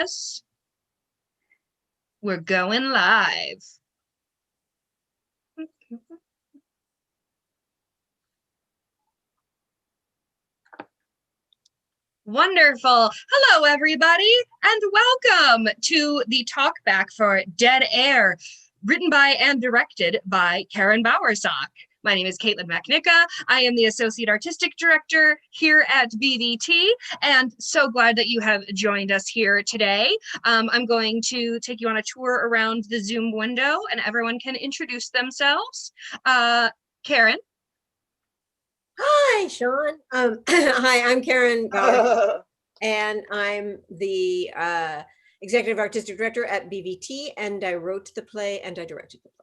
Yes, we're going live. Wonderful. Hello, everybody, and welcome to the Talkback for Dead Air, written by and directed by Karin Bowersock. My name is Caitlin McNicka. I am the Associate Artistic Director here at BVT, and so glad that you have joined us here today. I'm going to take you on a tour around the Zoom window, and everyone can introduce themselves. Karin. Hi, Sean. Hi, I'm Karin, and I'm the Executive Artistic Director at BVT, and I wrote the play and I directed the play.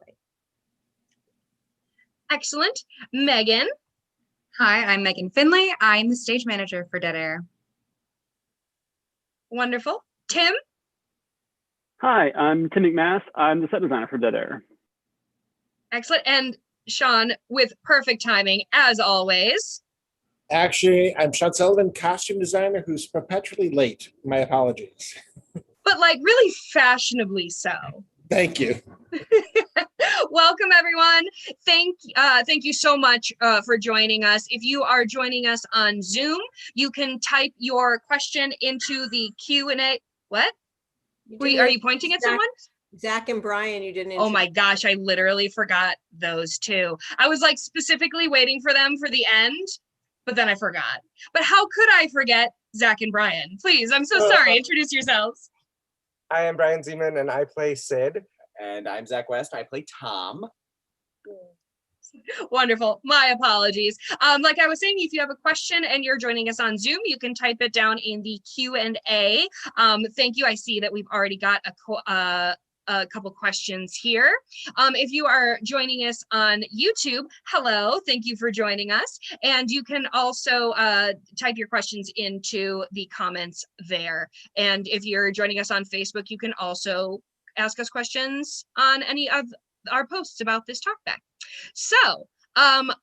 Excellent. Megan. Hi, I'm Megan Finley. I'm the stage manager for Dead Air. Wonderful. Tim. Hi, I'm Tim McMath. I'm the set designer for Dead Air. Excellent. And Sean, with perfect timing, as always. Actually, I'm Sean Sullivan, costume designer who's perpetually late. My apologies. But like really fashionably so. Thank you. Welcome, everyone. Thank you so much for joining us. If you are joining us on Zoom, you can type your question into the Q&A. What? Are you pointing at someone? Zach and Brian, you didn't. Oh my gosh, I literally forgot those two. I was like specifically waiting for them for the end, but then I forgot. But how could I forget Zach and Brian? Please, I'm so sorry. Introduce yourselves. I am Brian Zeman and I play Sid. And I'm Zach West. I play Tom. Wonderful. My apologies. Like I was saying, if you have a question and you're joining us on Zoom, you can type it down in the Q&A. Thank you. I see that we've already got a couple questions here. If you are joining us on YouTube, hello, thank you for joining us. And you can also type your questions into the comments there. And if you're joining us on Facebook, you can also ask us questions on any of our posts about this talkback. So,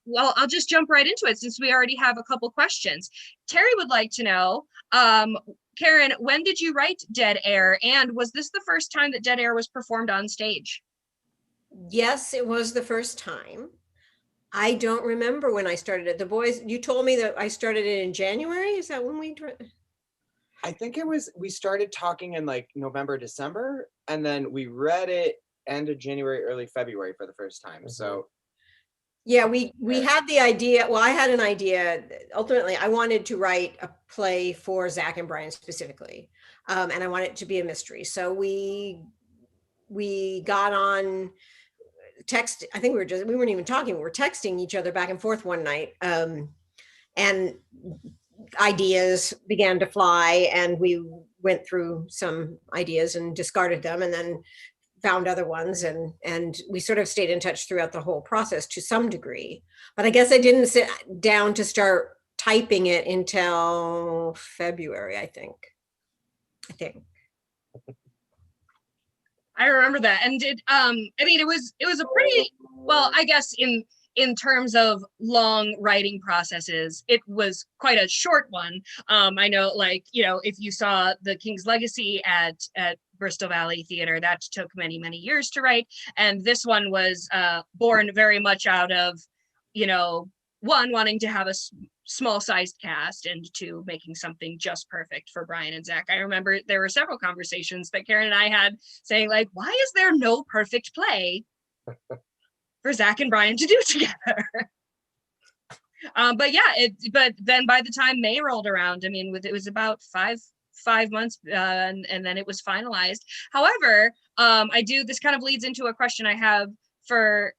well, I'll just jump right into it since we already have a couple questions. Terry would like to know, Karin, when did you write Dead Air? And was this the first time that Dead Air was performed on stage? Yes, it was the first time. I don't remember when I started it. The boys, you told me that I started it in January. Is that when we? I think it was, we started talking in like November, December, and then we read it end of January, early February for the first time. So yeah, we had the idea. Well, I had an idea. Ultimately, I wanted to write a play for Zach and Brian specifically, and I wanted it to be a mystery. So we got on text. I think we weren't even talking. We were texting each other back and forth one night, and ideas began to fly, and we went through some ideas and discarded them, and then found other ones, and we sort of stayed in touch throughout the whole process to some degree. But I guess I didn't sit down to start typing it until February, I think. I remember that. And I mean, it was a pretty, well, I guess in terms of long writing processes, it was quite a short one. I know, like, you know, if you saw The King's Legacy at Bristol Valley Theater, that took many, many years to write. And this one was born very much out of, you know, one, wanting to have a small sized cast, and two, making something just perfect for Brian and Zach. I remember there were several conversations that Karin and I had saying, like, why is there no perfect play for Zach and Brian to do together? But yeah, but then by the time May rolled around, I mean, it was about five months, and then it was finalized. However, this kind of leads into a question I have for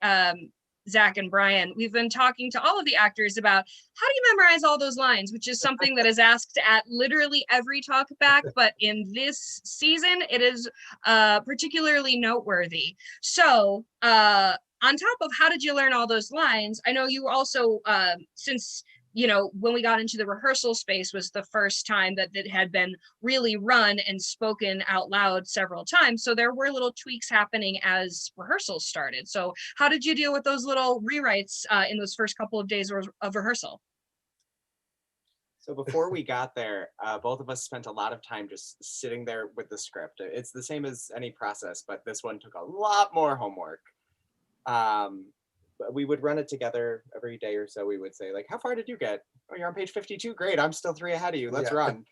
Zach and Brian. We've been talking to all of the actors about how do you memorize all those lines, which is something that is asked at literally every talkback, but in this season, it is particularly noteworthy. So on top of how did you learn all those lines, I know you also, since, you know, when we got into the rehearsal space was the first time that it had been really run and spoken out loud several times. So there were little tweaks happening as rehearsals started. So how did you deal with those little rewrites in those first couple of days of rehearsal? So before we got there, both of us spent a lot of time just sitting there with the script. It's the same as any process, but this one took a lot more homework. But we would run it together every day or so. We would say, like, how far did you get? Oh, you're on page 52. Great. I'm still 3 ahead of you. Let's run.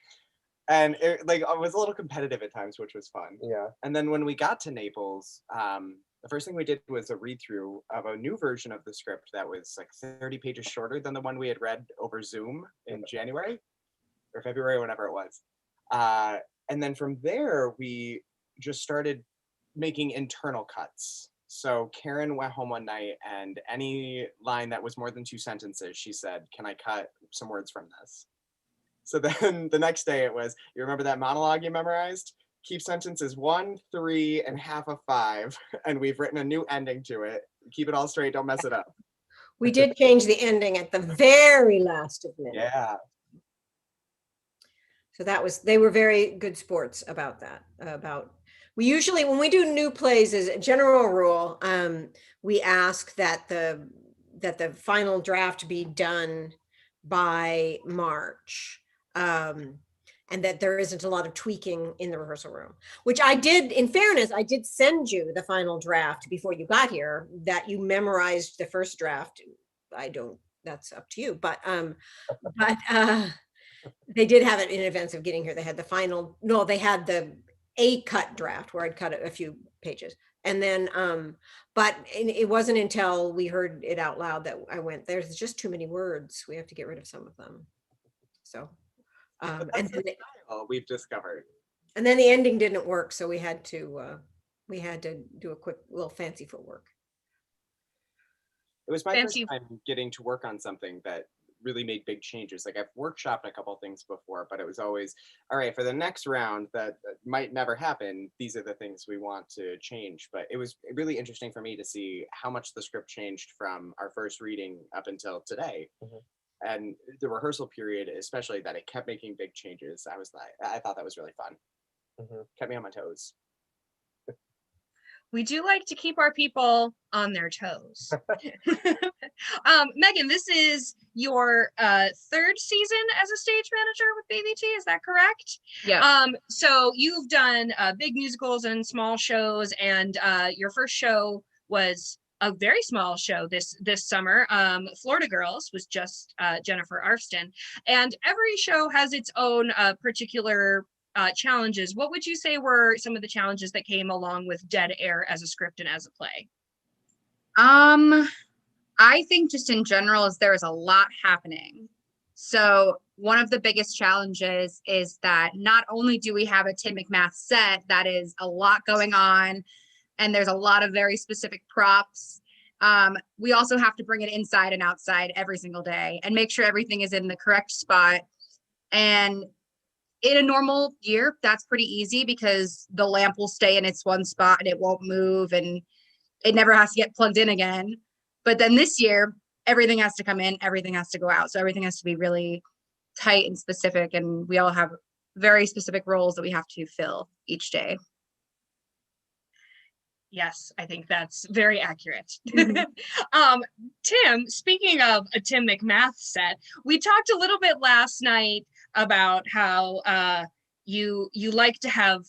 And it was a little competitive at times, which was fun. Yeah. And then when we got to Naples, the first thing we did was a read through of a new version of the script that was like 30 pages shorter than the one we had read over Zoom in January or February, whenever it was. And then from there, we just started making internal cuts. So Karin went home one night, and any line that was more than 2 sentences, she said, "Can I cut some words from this?" So then the next day it was, you remember that monologue you memorized? Keep sentences 1, 3, and half of 5. And we've written a new ending to it. Keep it all straight, don't mess it up. We did change the ending at the very last of minute. Yeah. So they were very good sports about that. We usually, when we do new plays, as a general rule, we ask that the final draft be done by March. And that there isn't a lot of tweaking in the rehearsal room, which I did, in fairness, I did send you the final draft before you got here, that you memorized the first draft. That's up to you, but they did have it in advance of getting here. They had they had a cut draft where I'd cut a few pages. And then, but it wasn't until we heard it out loud that I went, there's just too many words. We have to get rid of some of them. So, and then we've discovered. And then the ending didn't work, so we had to do a quick little fancy footwork. It was my first time getting to work on something that really made big changes. Like, I've workshopped a couple things before, but it was always, all right, for the next round that might never happen, these are the things we want to change. But it was really interesting for me to see how much the script changed from our first reading up until today. Mm-hmm. And the rehearsal period, especially, that it kept making big changes. I thought that was really fun. Mm-hmm. Kept me on my toes. We do like to keep our people on their toes. Megan, this is your 3rd season as a stage manager with BVT, is that correct? Yeah. So you've done big musicals and small shows, and your first show was a very small show this summer. Florida Girls was just Jennifer Arfston, and every show has its own particular challenges. What would you say were some of the challenges that came along with Dead Air as a script and as a play? I think just in general is there is a lot happening. So one of the biggest challenges is that not only do we have a Tim McMath set that is a lot going on, and there's a lot of very specific props, we also have to bring it inside and outside every single day and make sure everything is in the correct spot. And in a normal year, that's pretty easy because the lamp will stay in its one spot and it won't move and it never has to get plugged in again. But then this year, everything has to come in, everything has to go out. So everything has to be really tight and specific. And we all have very specific roles that we have to fill each day. Yes, I think that's very accurate. Mm-hmm. Tim, speaking of a Tim McMath set, we talked a little bit last night about how you like to have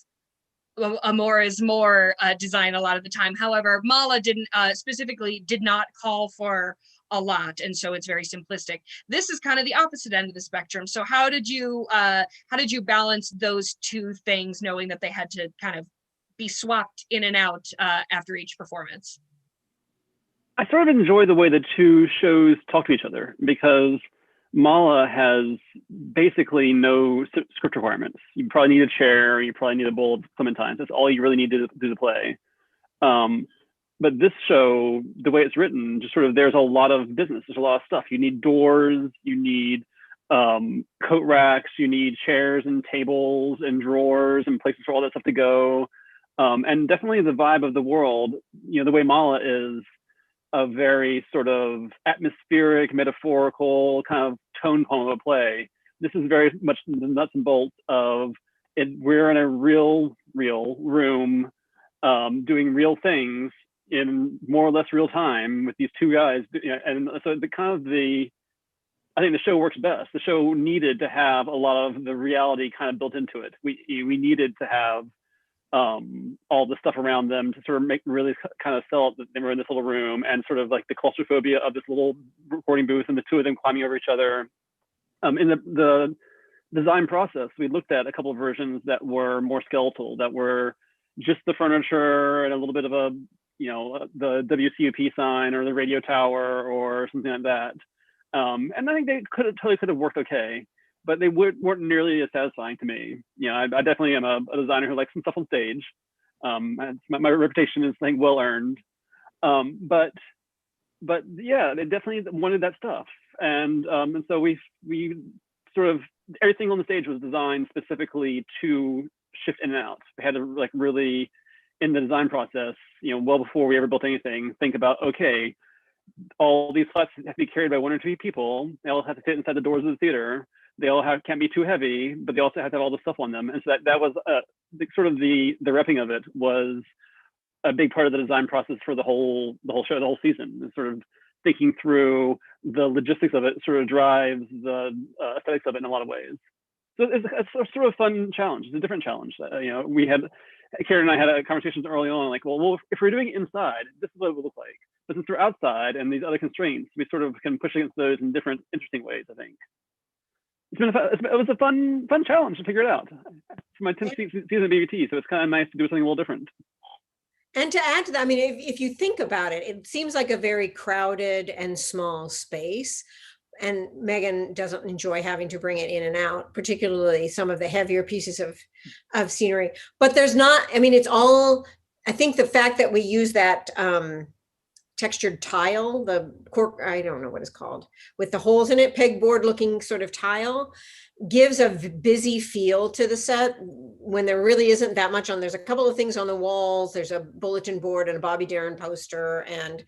a more is more design a lot of the time. However, Mala specifically did not call for a lot, and so it's very simplistic. This is kind of the opposite end of the spectrum. So how did you balance those two things, knowing that they had to kind of be swapped in and out after each performance? I sort of enjoy the way the two shows talk to each other, because Mala has basically no script requirements. You probably need a chair, you probably need a bowl of clementines. That's all you really need to do the play. But this show, the way it's written, just sort of, there's a lot of business. There's a lot of stuff. You need doors, you need coat racks, you need chairs and tables and drawers and places for all that stuff to go. And definitely the vibe of the world, you know, the way Mala is a very sort of atmospheric, metaphorical kind of tone poem of a play. This is very much the nuts and bolts of it. We're in a real room doing real things in more or less real time with these two guys. And so the kind of the I think the show works best. The show needed to have a lot of the reality kind of built into it. We needed to have all the stuff around them to sort of really kind of sell it that they were in this little room, and sort of like the claustrophobia of this little recording booth and the two of them climbing over each other. In the design process, we looked at a couple of versions that were more skeletal, that were just the furniture and a little bit of a, the WCUP sign or the radio tower or something like that. And I think they totally could have worked okay, but they weren't nearly as satisfying to me. I definitely am a designer who likes some stuff on stage. My reputation is, I think, well earned. But yeah, they definitely wanted that stuff, and so we sort of, everything on the stage was designed specifically to shift in and out. We had to, like, really, in the design process, well before we ever built anything, think about, okay, all these flats have to be carried by 1 or 2 people. They all have to fit inside the doors of the theater. They all can't be too heavy, but they also have to have all the stuff on them. And so that was sort of the repping of it was a big part of the design process for the whole show, the whole season. And sort of thinking through the logistics of it sort of drives the aesthetics of it in a lot of ways. So it's a sort of fun challenge. It's a different challenge. We had, Karin and I had a conversations early on, like, well, if we're doing it inside, this is what it would look like. But since we're outside and these other constraints, we sort of can push against those in different, interesting ways, I think. It was a fun challenge to figure it out. It's my 10th season of BVT, so it's kind of nice to do something a little different. And to add to that, I mean, if you think about it, it seems like a very crowded and small space. And Megan doesn't enjoy having to bring it in and out, particularly some of the heavier pieces of scenery. But there's not, I mean, it's all, I think the fact that we use that textured tile, the cork, I don't know what it's called, with the holes in it, pegboard looking sort of tile, gives a busy feel to the set when there really isn't that much on. There's a couple of things on the walls. There's a bulletin board and a Bobby Darin poster, and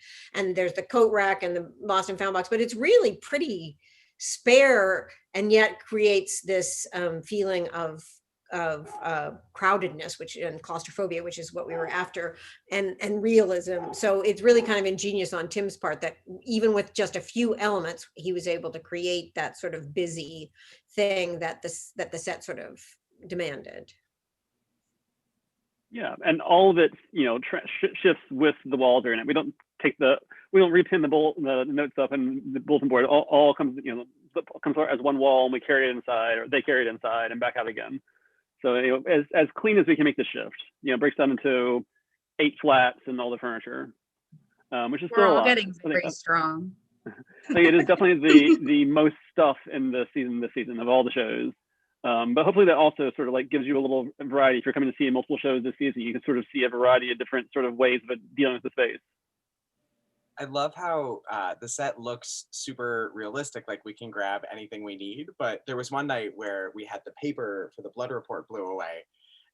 there's the coat rack and the lost and found box, but it's really pretty spare, and yet creates this feeling of crowdedness, and claustrophobia, which is what we were after, and realism. So it's really kind of ingenious on Tim's part that even with just a few elements, he was able to create that sort of busy thing that the set sort of demanded. Yeah, and all of it, shifts with the walls are in it. We don't repin the notes up and the bulletin board. All comes, comes as one wall, and we carry it inside, or they carry it inside and back out again. So as clean as we can make the shift, it breaks down into 8 flats and all the furniture, which is still a lot. We're all getting very strong. I think it is definitely the most stuff in this season of all the shows. But hopefully that also sort of like gives you a little variety. If you're coming to see multiple shows this season, you can sort of see a variety of different sort of ways of dealing with the space. I love how the set looks super realistic, like we can grab anything we need. But there was one night where we had the paper for the blood report blew away.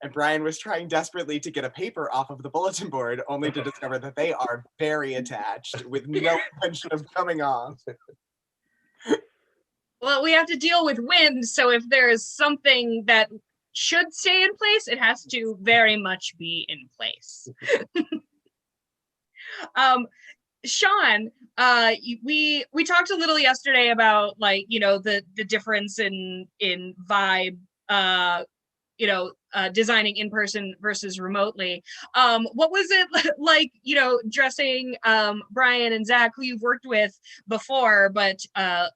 And Brian was trying desperately to get a paper off of the bulletin board, only to discover that they are very attached with no intention of coming off. Well, we have to deal with wind, so if there is something that should stay in place, it has to very much be in place. Sean, we talked a little yesterday about, like, the difference in vibe, designing in person versus remotely. What was it like, dressing Brian and Zach, who you've worked with before, but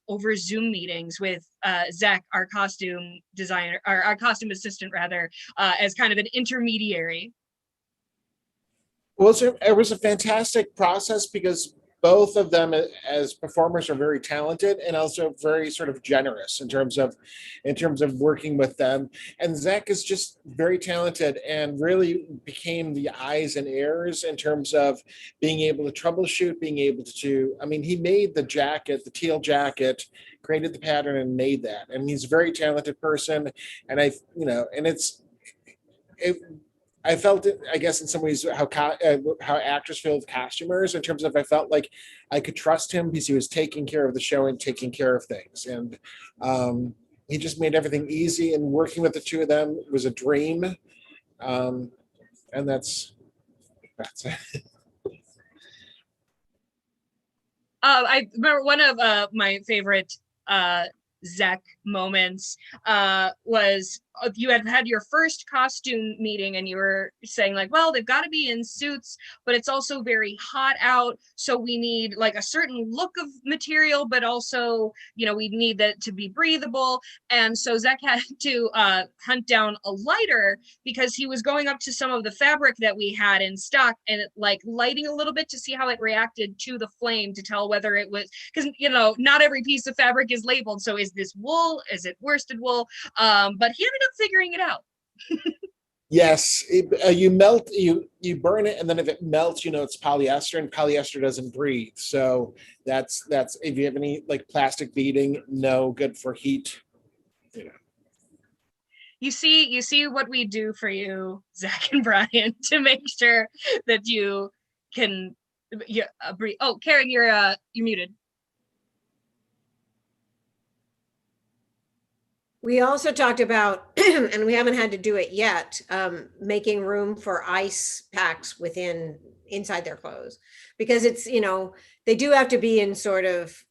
over Zoom meetings with Zach, our costume designer, or our costume assistant rather, as kind of an intermediary? Well, it was a fantastic process because both of them as performers are very talented and also very sort of generous in terms of working with them. And Zach is just very talented and really became the eyes and ears in terms of being able to troubleshoot, being able to, he made the jacket, the teal jacket, created the pattern and made that. And he's a very talented person. And I felt it, I guess, in some ways, how actors feel with costumers, in terms of I felt like I could trust him because he was taking care of the show and taking care of things. And he just made everything easy. And working with the two of them was a dream. And that's it. I remember one of my favorite Zach moments was you had your first costume meeting and you were saying like, well, they've got to be in suits, but it's also very hot out, so we need like a certain look of material, but also, you know, we need that to be breathable. And so Zach had to hunt down a lighter because he was going up to some of the fabric that we had in stock and like lighting a little bit to see how it reacted to the flame to tell whether it was, because, you know, not every piece of fabric is labeled. So is this wool? Is it worsted wool? But he ended up figuring it out. Yes, you melt, you burn it, and then if it melts, you know it's polyester, and polyester doesn't breathe. So that's if you have any like plastic beading, no good for heat. You know. You see what we do for you, Zach and Brian, to make sure that you can breathe. Oh, Karin, you're muted. We also talked about, and we haven't had to do it yet, making room for ice packs inside their clothes, because it's, you know, they do have to be in sort of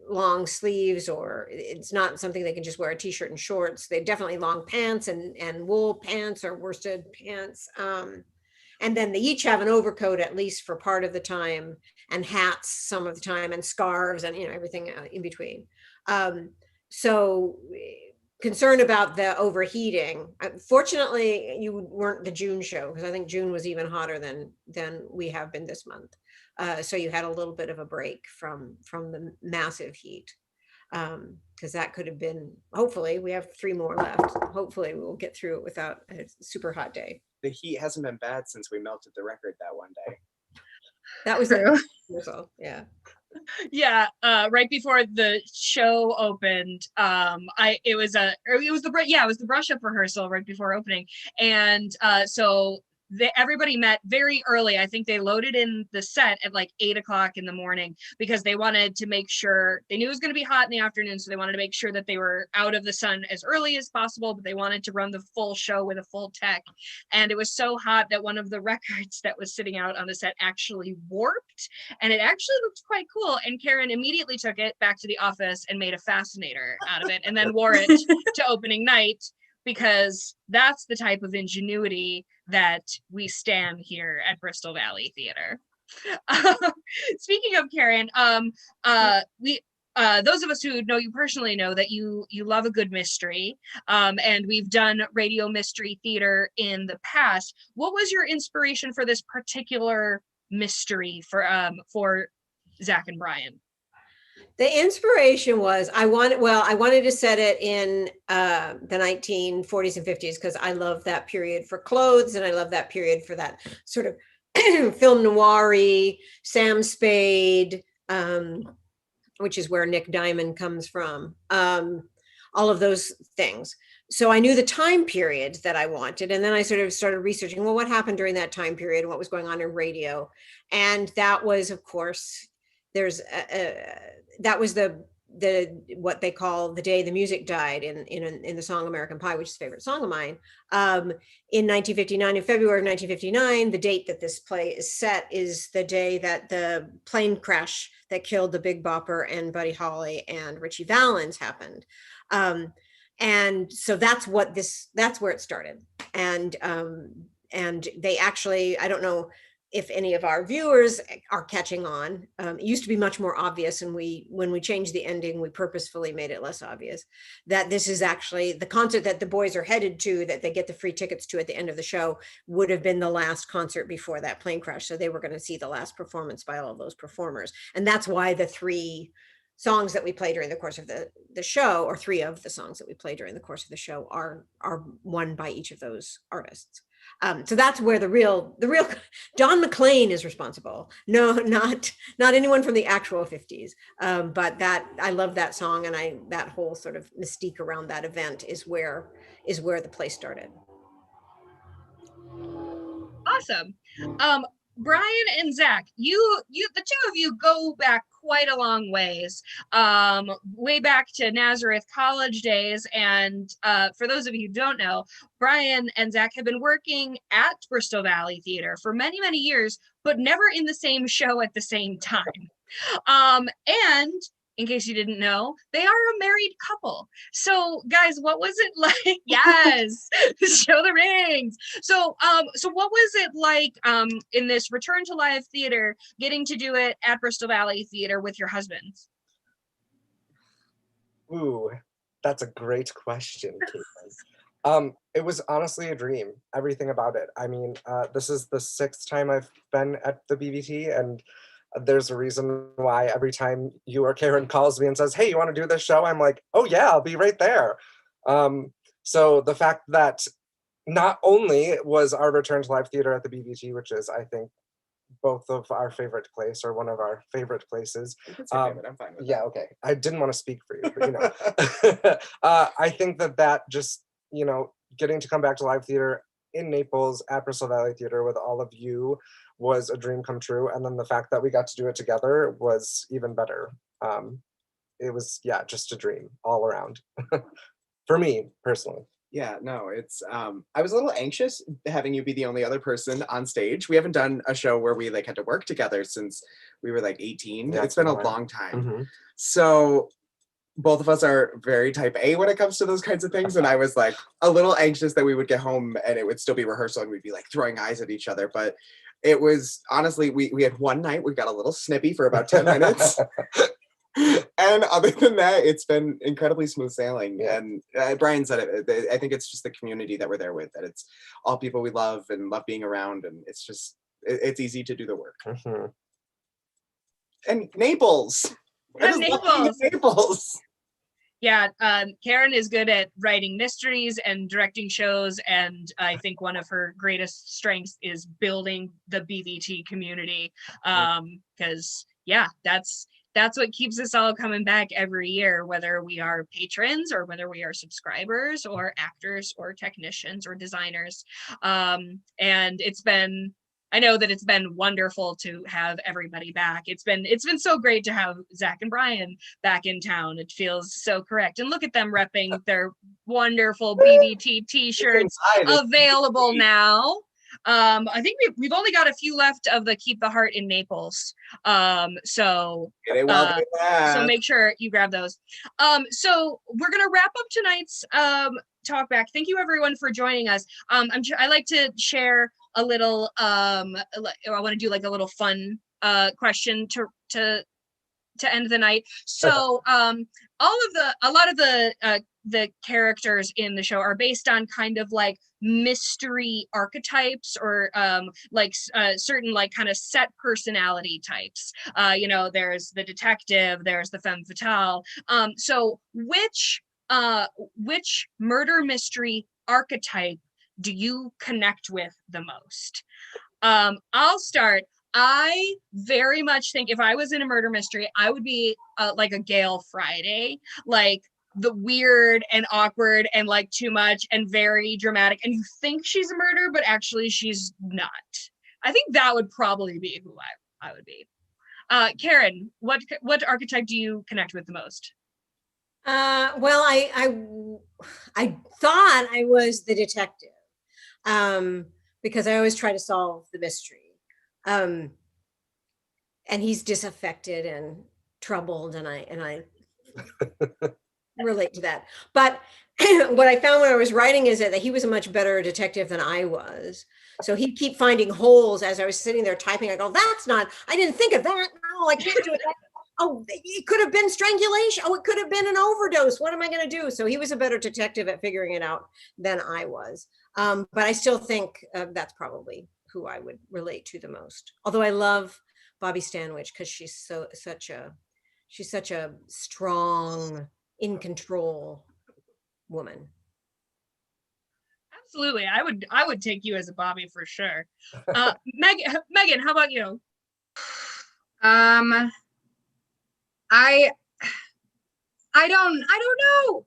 long sleeves, or it's not something they can just wear a t-shirt and shorts. They definitely long pants and wool pants or worsted pants. And then they each have an overcoat at least for part of the time, and hats some of the time, and scarves, and, you know, everything in between. So concerned about the overheating. Fortunately, you weren't the June show, because I think June was even hotter than we have been this month. So you had a little bit of a break from the massive heat, because that could have been, hopefully, we have 3 more left. Hopefully we'll get through it without a super hot day. The heat hasn't been bad since we melted the record that one day. That was True. Yeah. Yeah, right before the show opened, it was the brush up rehearsal right before opening, and so everybody met very early. I think they loaded in the set at like 8 o'clock in the morning, because they wanted to make sure, they knew it was going to be hot in the afternoon, so they wanted to make sure that they were out of the sun as early as possible, but they wanted to run the full show with a full tech. And it was so hot that one of the records that was sitting out on the set actually warped, and it actually looked quite cool. And Karin immediately took it back to the office and made a fascinator out of it, and then wore it to opening night, because that's the type of ingenuity that we stand here at Bristol Valley Theater. Speaking of Karin, we those of us who know you personally know that you love a good mystery, and we've done radio mystery theater in the past. What was your inspiration for this particular mystery for Zach and Brian? The inspiration was I wanted to set it in the 1940s and 50s, because I love that period for clothes, and I love that period for that sort of film noir-y, Sam Spade, which is where Nick Diamond comes from, all of those things. So I knew the time period that I wanted, and then I sort of started researching, well, what happened during that time period and what was going on in radio. And that was, of course, that was the what they call the day the music died in the song American Pie, which is a favorite song of mine. In 1959, in February of 1959, the date that this play is set is the day that the plane crash that killed the Big Bopper and Buddy Holly and Richie Valens happened. And so that's where it started. And they actually, I don't know if any of our viewers are catching on. It used to be much more obvious, and when we changed the ending, we purposefully made it less obvious, that this is actually the concert that the boys are headed to, that they get the free tickets to at the end of the show, would have been the last concert before that plane crash. So they were going to see the last performance by all of those performers. And that's why the 3 songs that we play during the course of the show, or 3 of the songs that we play during the course of the show, are won by each of those artists. So that's where the real Don McLean is responsible. No, not anyone from the actual 50s. But that, I love that song, and that whole sort of mystique around that event is where the play started. Awesome. Brian and Zach, you the two of you go back quite a long ways, way back to Nazareth college days. And for those of you who don't know, Brian and Zach have been working at Bristol Valley Theater for many, many years, but never in the same show at the same time. And in case you didn't know, they are a married couple. So guys, what was it like? Yes, show the rings. So what was it like in this return to live theater, getting to do it at Bristol Valley Theater with your husbands? Ooh, that's a great question, Caitlin. It was honestly a dream, everything about it. I mean, this is the 6th time I've been at the BVT, and there's a reason why every time you or Karin calls me and says, hey, you want to do this show? I'm like, oh yeah, I'll be right there. So the fact that not only was our return to live theater at the BVT, which is, I think, both of our favorite place or one of our favorite places. It's your favorite. I'm fine with Yeah, okay. I didn't want to speak for you, but you know. I think that just, you know, getting to come back to live theater in Naples at Bristol Valley Theater with all of you was a dream come true. And then the fact that we got to do it together was even better. It was, yeah, just a dream all around for me personally. Yeah, no, it's I was a little anxious having you be the only other person on stage. We haven't done a show where we like had to work together since we were like 18. Yeah, it's been a long time. Mm-hmm. So both of us are very type A when it comes to those kinds of things. And I was like a little anxious that we would get home and it would still be rehearsal and we'd be like throwing eyes at each other. But it was honestly, we had one night, we got a little snippy for about 10 minutes. And other than that, it's been incredibly smooth sailing. Yeah. And Brian said it, I think it's just the community that we're there with, that it's all people we love and love being around. And it's just, it's easy to do the work. Mm-hmm. And Naples. And Naples. Naples. Yeah, Karin is good at writing mysteries and directing shows, and I think one of her greatest strengths is building the BVT community. Because yeah, that's what keeps us all coming back every year, whether we are patrons or whether we are subscribers or actors or technicians or designers. And I know that it's been wonderful to have everybody back. It's been so great to have Zach and Brian back in town. It feels so correct. And look at them repping their wonderful BVT t-shirts available now. I think we've only got a few left of the Keep the Heart in Naples. So make sure you grab those. So we're gonna wrap up tonight's talkback. Thank you everyone for joining us. I like to share a little I want to do like a little fun question to end the night. So a lot of the characters in the show are based on kind of like mystery archetypes or certain like kind of set personality types. You know, there's the detective, there's the femme fatale. So which murder mystery archetype do you connect with the most? I'll start. I very much think if I was in a murder mystery, I would be like a Gale Friday, like the weird and awkward and like too much and very dramatic. And you think she's a murderer, but actually she's not. I think that would probably be who I would be. Karin, what archetype do you connect with the most? Well, I thought I was the detective because I always try to solve the mystery. And he's disaffected and troubled, and I relate to that. But what I found when I was writing is that he was a much better detective than I was. So he'd keep finding holes as I was sitting there typing. I go, I didn't think of that. No, I can't do it. Oh, it could have been strangulation. Oh, it could have been an overdose. What am I going to do? So he was a better detective at figuring it out than I was. But I still think that's probably who I would relate to the most. Although I love Bobby Stanwich because she's such a strong, in control woman. Absolutely. I would take you as a Bobby for sure. Megan, how about you? I don't know.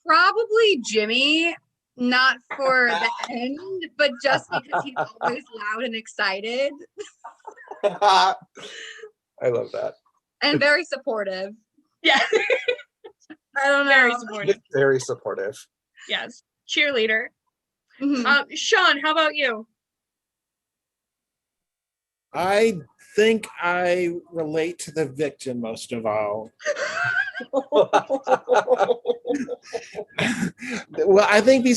Probably Jimmy, not for the end, but just because he's always loud and excited. I love that. And very supportive. Yeah. I don't know. Very supportive. Very supportive. Yes. Cheerleader. Mm-hmm. Sean, how about you? I think I relate to the victim most of all. Well, I think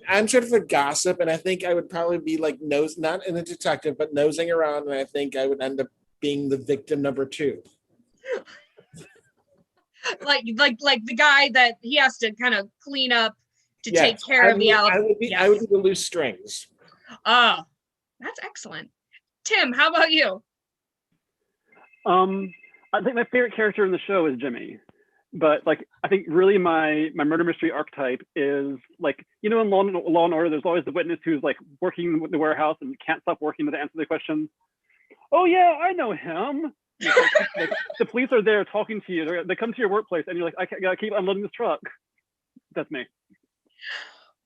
I'm sort of a gossip, and I think I would probably be like not in a detective, but nosing around, and I think I would end up being the victim number 2. like the guy that he has to kind of clean up to take Yes, care of the I would be the loose strings. Oh, that's excellent. Tim, how about you? I think my favorite character in the show is Jimmy, but like I think really my murder mystery archetype is like, you know, in Law and Order, there's always the witness who's like working with the warehouse and can't stop working to answer the questions. Oh yeah, I know him. Like, the police are there talking to you. They come to your workplace, and you're like, I gotta keep unloading this truck. That's me.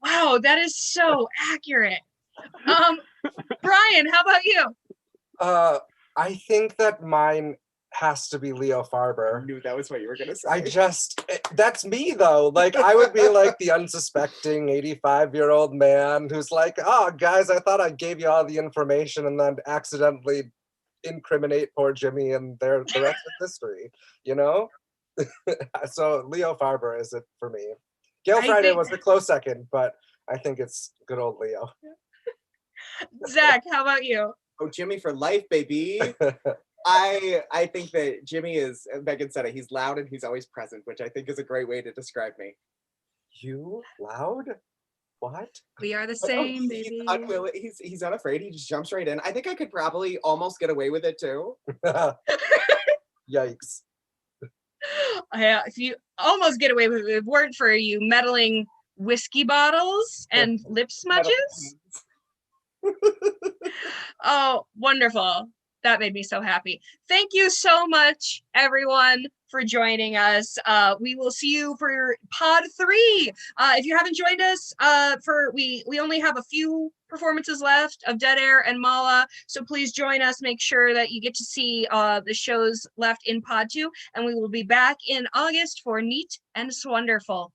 Wow, that is so accurate. Brian, how about you? I think that mine has to be Leo Farber. I knew that was what you were gonna say. That's me though. Like I would be like the unsuspecting 85-year-old man who's like, oh guys, I thought I gave you all the information and then accidentally incriminate poor Jimmy and the rest of history, you know? So Leo Farber is it for me. Gail Friday was a close second, but I think it's good old Leo. Zach, how about you? Oh, Jimmy for life, baby. I think that Jimmy is, Megan said it, he's loud and he's always present, which I think is a great way to describe me. You loud? What? We are the same, baby. He's unafraid. He just jumps right in. I think I could probably almost get away with it too. Yikes. Yeah, if you almost get away with it, if it weren't for you meddling whiskey bottles and lip smudges. Oh, wonderful. That made me so happy. Thank you so much, everyone, for joining us. We will see you for pod 3. If you haven't joined us, we only have a few performances left of Dead Air and Mala, so please join us. Make sure that you get to see the shows left in pod 2, and we will be back in August for Neat and Swonderful.